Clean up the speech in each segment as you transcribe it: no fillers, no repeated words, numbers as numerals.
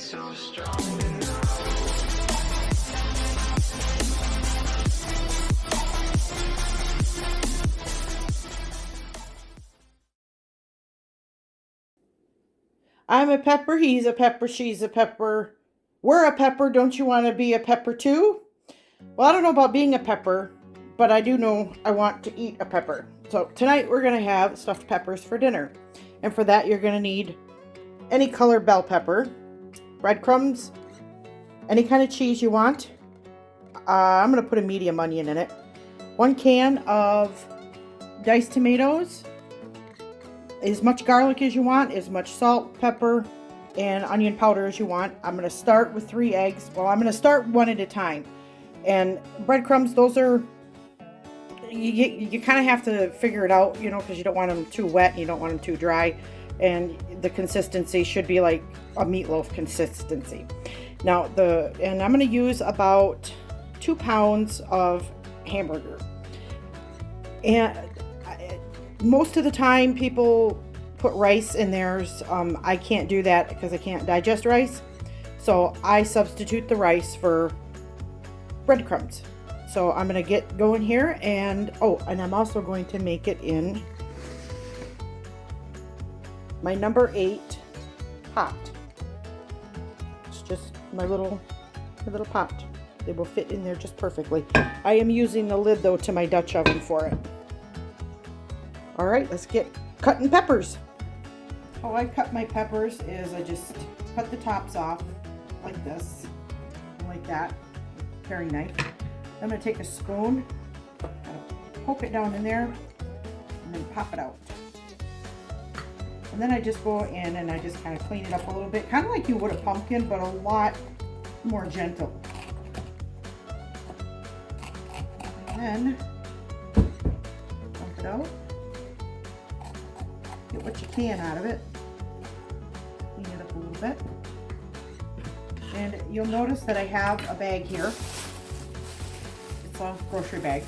so strong. I'm a pepper, he's a pepper, she's a pepper. We're a pepper, don't you want to be a pepper too? Well, I don't know about being a pepper, but I do know I want to eat a pepper. So tonight we're going to have stuffed peppers for dinner. And for that you're going to need any color bell pepper, breadcrumbs, any kind of cheese you want. I'm going to put a medium onion in it. 1 can of diced tomatoes, as much garlic as you want, as much salt, pepper, and onion powder as you want. I'm going to start with 3 eggs. Well, I'm going to start one at a time. And breadcrumbs, those are, you kind of have to figure it out, because you don't want them too wet and you don't want them too dry. And the consistency should be like a meatloaf consistency. Now, and I'm going to use about 2 pounds of hamburger. And most of the time people put rice in theirs. I can't do that because I can't digest rice. So I substitute the rice for breadcrumbs. So I'm going to get going here, and I'm also going to make it in my number 8 pot. It's just my little pot. They will fit in there just perfectly. I am using the lid though to my Dutch oven for it. All right, let's get cutting peppers. How I cut my peppers is I just cut the tops off like this, like that, paring knife. I'm going to take a spoon, poke it down in there, and then pop it out. And then I just go in and I just kind of clean it up a little bit, kind of like you would a pumpkin, but a lot more gentle. And then dump it out. Get what you can out of it. Clean it up a little bit. And you'll notice that I have a bag here. It's a grocery bag.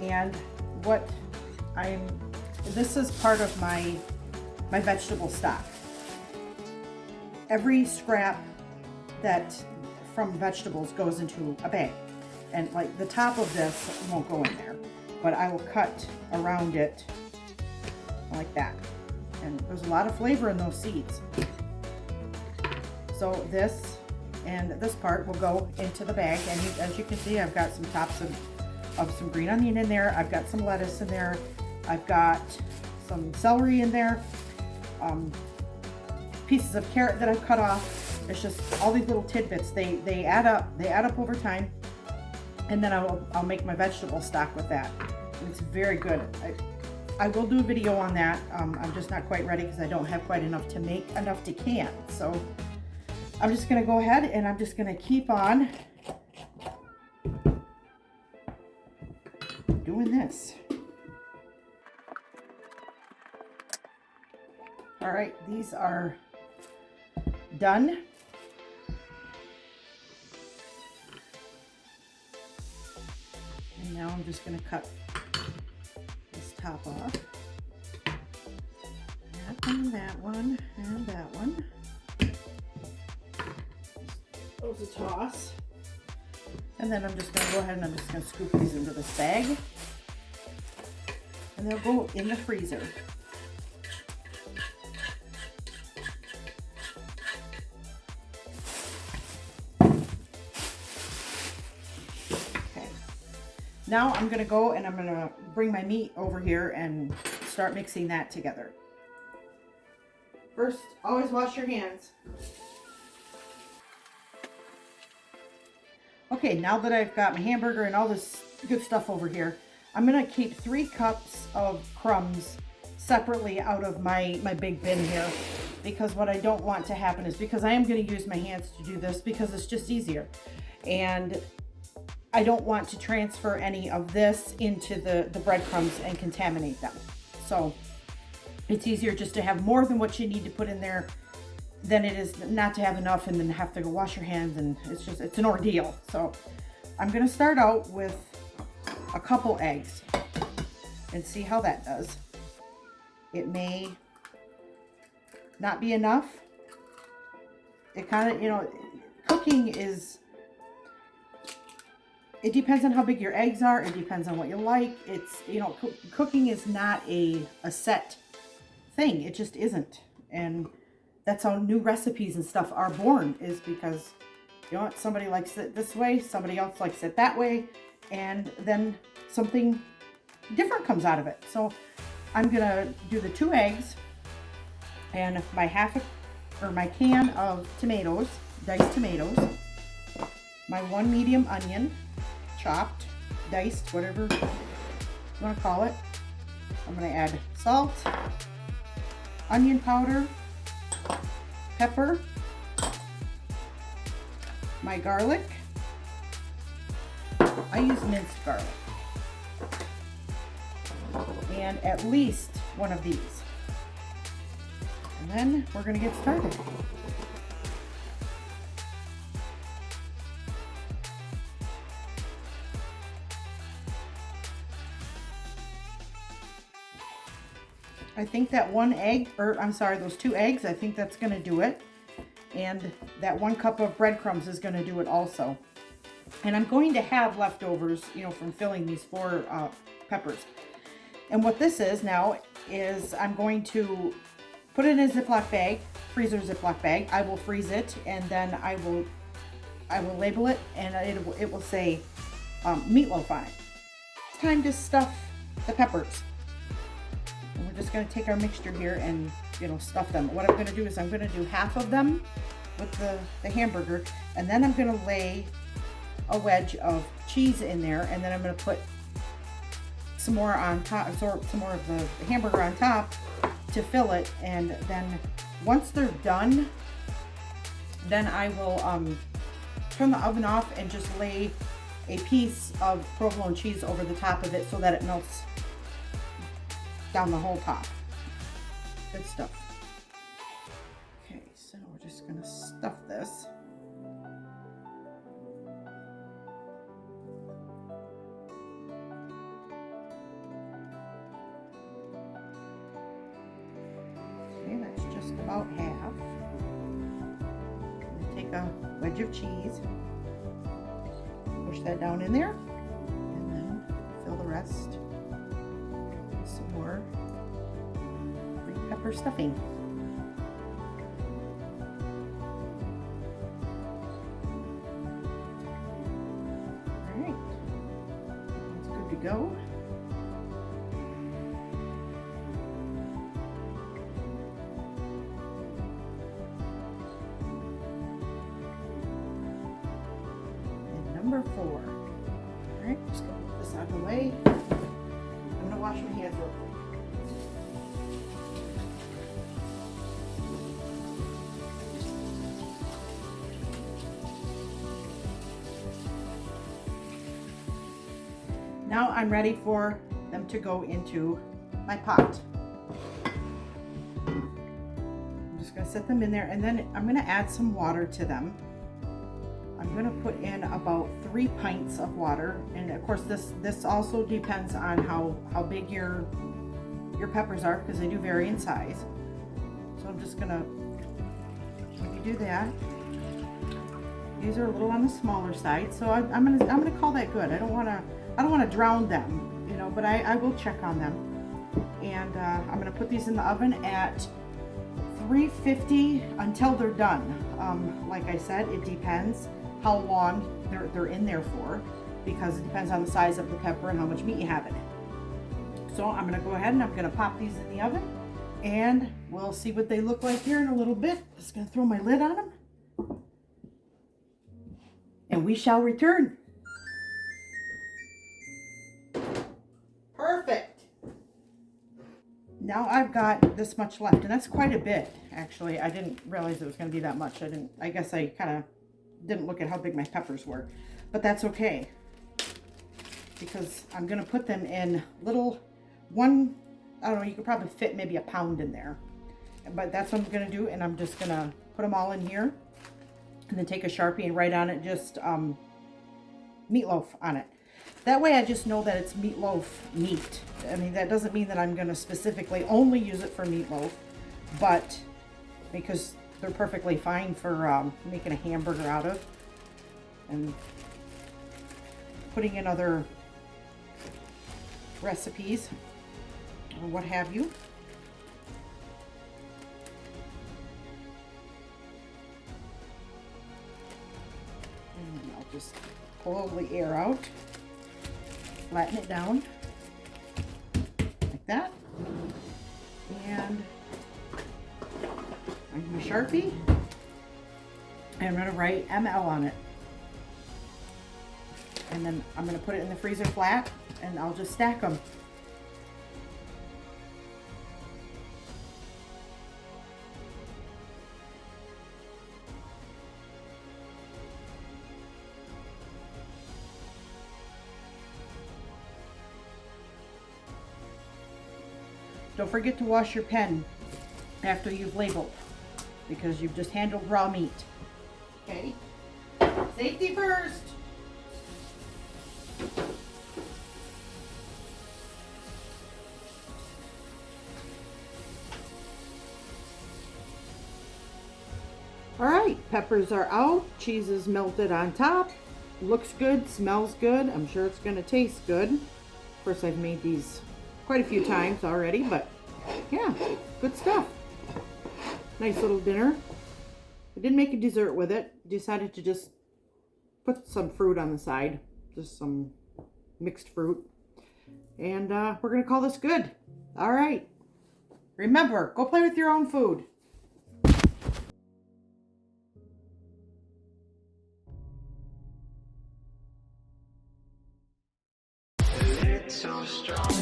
And this is part of my vegetable stock. Every scrap that from vegetables goes into a bag. And like the top of this won't go in there, but I will cut around it like that. And there's a lot of flavor in those seeds. So this and this part will go into the bag, and as you can see, I've got some tops of some green onion in there. I've got some lettuce in there. I've got some celery in there. Pieces of carrot that I've cut off. It's just all these little tidbits. They add up. They add up over time. And then I'll make my vegetable stock with that. It's very good. I will do a video on that. I'm just not quite ready because I don't have quite enough to make enough to can. So I'm just going to go ahead and I'm just going to keep on doing this. All right, these are done. And now I'm just going to cut this top off. That one, and that one. Those a toss. And then I'm just going to go ahead and I'm just going to scoop these into this bag. And they'll go in the freezer. Now I'm going to go and I'm going to bring my meat over here and start mixing that together. First, always wash your hands. Okay, now that I've got my hamburger and all this good stuff over here, I'm going to keep 3 cups of crumbs separately out of my big bin here, because what I don't want to happen is, because I am going to use my hands to do this because it's just easier. And I don't want to transfer any of this into the breadcrumbs and contaminate them. So it's easier just to have more than what you need to put in there than it is not to have enough and then have to go wash your hands, and it's an ordeal. So I'm going to start out with a couple eggs and see how that does. It may not be enough. It kind of, cooking is, it depends on how big your eggs are. It depends on what you like. It's, cooking is not a set thing. It just isn't. And that's how new recipes and stuff are born, is because, somebody likes it this way, somebody else likes it that way, and then something different comes out of it. So I'm gonna do the 2 eggs and my my can of tomatoes, diced tomatoes, my 1 medium onion, chopped, diced, whatever you want to call it. I'm going to add salt, onion powder, pepper, my garlic. I use minced garlic. And at least 1 of these. And then we're going to get started. I think that 1 egg, or I'm sorry, those 2 eggs, I think that's going to do it. And that 1 cup of breadcrumbs is going to do it also. And I'm going to have leftovers, from filling these 4 peppers. And what this is now is I'm going to put it in a Ziploc bag, freezer Ziploc bag. I will freeze it, and then I will label it, and it will say meatloaf on it. It's time to stuff the peppers. And we're just going to take our mixture here and stuff them. What I'm going to do is I'm going to do half of them with the hamburger, and then I'm going to lay a wedge of cheese in there, and then I'm going to put some more on top, absorb some more of the hamburger on top to fill it. And then once they're done, then I will turn the oven off and just lay a piece of provolone cheese over the top of it so that it melts down the whole top. Good stuff. Okay, so we're just gonna stuff this. Okay, that's just about half. Take a wedge of cheese, push that down in there, and then fill the rest with some more green pepper stuffing. All right, it's good to go. Number 4. All right, just gonna put this out of the way. I'm gonna wash my hands real quick. Now I'm ready for them to go into my pot. I'm just gonna set them in there, and then I'm gonna add some water to them. I'm going to put in about 3 pints of water, and of course this also depends on how big your peppers are, because they do vary in size. So I'm just going to, when you do that, these are a little on the smaller side, so I'm going to call that good. I don't want to drown them, but I will check on them. And I'm going to put these in the oven at 350 until they're done. Like I said, it depends how long they're in there for, because it depends on the size of the pepper and how much meat you have in it. So I'm going to go ahead and I'm going to pop these in the oven, and we'll see what they look like here in a little bit. Just going to throw my lid on them, and we shall return. Perfect. Now I've got this much left, and that's quite a bit, actually. I didn't realize it was going to be that much. I guess I kind of didn't look at how big my peppers were, but that's okay, because I'm going to put them in little I don't know, you could probably fit maybe a pound in there, but that's what I'm going to do. And I'm just going to put them all in here, and then take a Sharpie and write on it just meatloaf on it. That way I just know that it's meatloaf meat. I mean, that doesn't mean that I'm going to specifically only use it for meatloaf, but because they're perfectly fine for making a hamburger out of and putting in other recipes or what have you. And I'll just pull all the air out, flatten it down like that, and I'm my Sharpie, and I'm going to write ML on it. And then I'm going to put it in the freezer flat, and I'll just stack them. Don't forget to wash your pen after you've labeled, because you've just handled raw meat. Okay? Safety first! Alright, peppers are out, cheese is melted on top, looks good, smells good, I'm sure it's going to taste good. Of course, I've made these quite a few times already, but yeah, good stuff. Nice little dinner. I didn't make a dessert with it, decided to just put some fruit on the side, just some mixed fruit, and we're going to call this good. Alright, remember, go play with your own food. So strong.